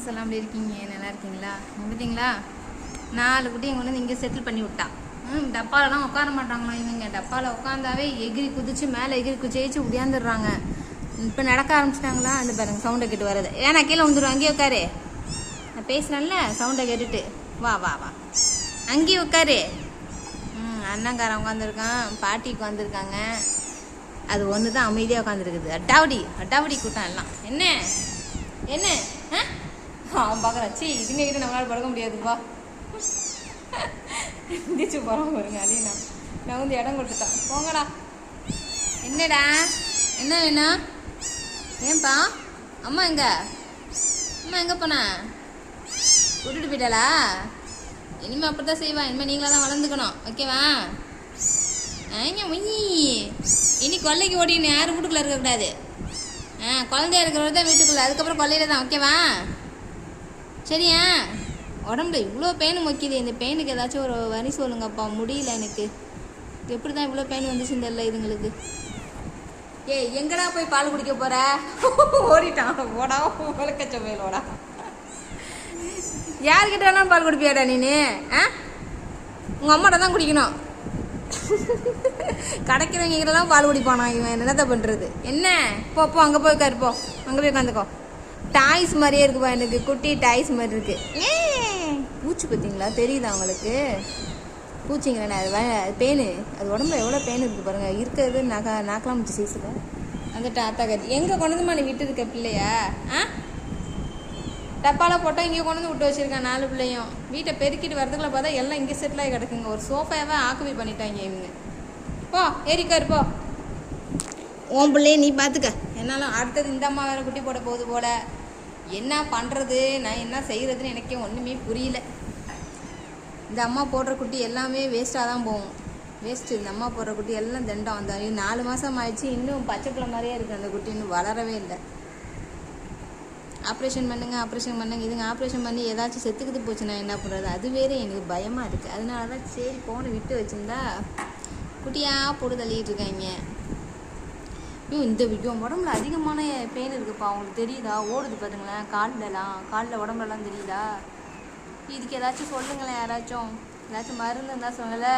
Friends எல்லாம் எப்படி இருக்கீங்க? நல்லா இருக்கீங்களா? வந்துட்டீங்களா? 4 குட்டி எங்க வந்து இங்கே செட்டில் பண்ணி விட்டா. டப்பாலெலாம் உட்கார மாட்டாங்களாம் இவங்க. டப்பாவில் உட்காந்தாவே எகிரி குதிச்சு மேலே எகிரி குதிச்சு உடையாந்துடுறாங்க. இப்போ நடக்க ஆரம்பிச்சிட்டாங்களா? அந்த பாருங்க சவுண்டை கேட்டு வர்றது. ஏன்னா கீழே வந்துடும். அங்கேயே உட்காரு. நான் பேசுகிறேன்ல, சவுண்டை கேட்டுட்டு வா வா வா அங்கேயே உட்காரு. அண்ணங்காரன் உட்காந்துருக்கான், பாட்டி உட்காந்துருக்காங்க. அது ஒன்று தான் அமைதியாக உட்காந்துருக்குது. அட்டாவடி கூட்டம் எல்லாம். என்ன என்ன அவன் பார்க்குறாச்சி இதுங்க கிட்ட நம்மளால் படுக்க முடியாதுப்பா. எந்திரிச்சு போகிறோம் பாருங்க. அதையும் நான் வந்து இடம் கொடுத்துட்டேன். போங்கடா. என்னடா என்ன வேணும்? ஏன்பா அம்மா எங்கே போனா? விட்டுட்டு போயிட்டாளா? இனிமேல் அப்படி தான் செய்வா. இனிமேல் நீங்களாக தான் வளர்ந்துக்கணும். ஓகேவா? இனி கொல்லைக்கு ஓடின்னு யாரும் வீட்டுக்குள்ளே இருக்கக்கூடாது. குழந்தையா இருக்கிறவங்க தான் வீட்டுக்குள்ளே, அதுக்கப்புறம் கொல்லையில தான். ஓகேவா? சரியா? உடம்புல இவ்வளோ பெயின் மொக்கிது. இந்த பெயினுக்கு ஏதாச்சும் ஒரு வரி சொல்லுங்கப்பா. முடியல எனக்கு. எப்படி தான் இவ்வளோ பெயின் வந்துச்சுன்னு தெரியல இதுங்களுக்கு. எங்கடா போய் பால் குடிக்க போற? ஓடிட்டான். ஓடா உலக்கச்ச மேலோடா. யார்கிட்ட வேணா பால் குடிப்பியாடா நீனு? உங்கள் அம்மாட்ட தான் குடிக்கணும். கிடைக்கிறவங்க கிட்டலாம் பால் குடிப்பானா இவன்? என்னதான் பண்ணுறது? என்ன போ அங்கே போய் உட்காரு. போ அங்கே போய் உட்காந்துக்கோ. டாய்ஸ் மாதிரியே இருக்குப்பா. எனக்கு குட்டி டாய்ஸ் மாதிரி இருக்கு. பூச்சி பார்த்தீங்களா? தெரியுதா உங்களுக்கு? பூச்சிங்களா? அது பெயின். அது உடம்புல எவ்வளோ பெயின் இருக்குது பாருங்கள். இருக்கிறது நாக்கலாம் முடிச்சு சைஸில். அந்த தாத்தா கட்டி எங்கே கொண்டு வந்து நீ விட்டு இருக்க பிள்ளையா? டப்பாவில் போட்டால் இங்கே கொண்டு வந்து விட்டு வச்சுருக்கேன். 4 பிள்ளையும் வீட்டை பெருக்கிட்டு வரதுக்குள்ள பார்த்தா எல்லாம் இங்கே செட்டில் ஆகி கிடக்குங்க. ஒரு சோஃபாவே ஆக்குவி பண்ணிட்டாங்க இவங்க. போ ஏறிக்காரு போ. உன் பிள்ளைய நீ பார்த்துக்க. என்னாலும் அடுத்தது இந்த அம்மா வேறு குட்டி போட போகுது போல. என்ன பண்ணுறது, நான் என்ன செய்கிறதுன்னு எனக்கே ஒன்றுமே புரியல. இந்த அம்மா போடுற குட்டி எல்லாமே வேஸ்ட்டாக தான் போகும். வேஸ்ட்டு. இந்த அம்மா போடுற குட்டி எல்லாம் தண்டம். அந்த 4 மாதம் ஆயிடுச்சு. இன்னும் பச்சை பிள்ளை மாதிரியே இருக்குது. அந்த குட்டி இன்னும் வளரவே இல்லை. ஆப்ரேஷன் பண்ணுங்க இதுங்க. ஆப்ரேஷன் பண்ணி ஏதாச்சும் செத்துக்குது போச்சுன்னா என்ன பண்ணுறது? அது வேறு எனக்கு பயமாக இருக்குது. அதனால தான் சரி போன விட்டு வச்சுருந்தா குட்டியாக போட்டு தள்ளிகிட்டு இருக்காங்க. இந்த உடம்புல அதிகமான பெயின் இருக்குப்பா. அவங்களுக்கு தெரியுதா? ஓடுது பார்த்துங்களேன். காலில் உடம்புலலாம் தெரியுதா? இதுக்கு ஏதாச்சும் சொல்லுங்களேன். ஏதாச்சும் மருந்து இருந்தால் சொல்லலை.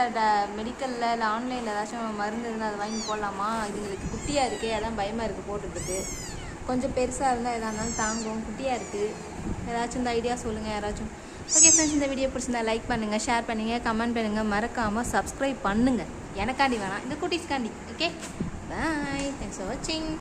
மெடிக்கலில் இல்லை ஆன்லைனில் ஏதாச்சும் மருந்து இருந்தால் அதை வாங்கி போடலாமா? இதுங்களுக்கு குட்டியாக இருக்கே, அதான் பயமாக இருக்குது போட்டுருக்கு. கொஞ்சம் பெருசாக இருந்தால் எதாக இருந்தாலும் தாங்கும். குட்டியாக இருக்குது. ஏதாச்சும் இந்த ஐடியா சொல்லுங்கள் யாராச்சும். ஓகே ஃப்ரெண்ட்ஸ், இந்த வீடியோ பிடிச்சிருந்தா லைக் பண்ணுங்கள், ஷேர் பண்ணுங்கள், கமெண்ட் பண்ணுங்கள். மறக்காமல் சப்ஸ்கிரைப் பண்ணுங்கள். எனக்காண்டி வேணாம், இந்த குட்டீஸ்காண்டி. Okay bye. தேங்க்ஸ் ஃபார் வாட்சிங்.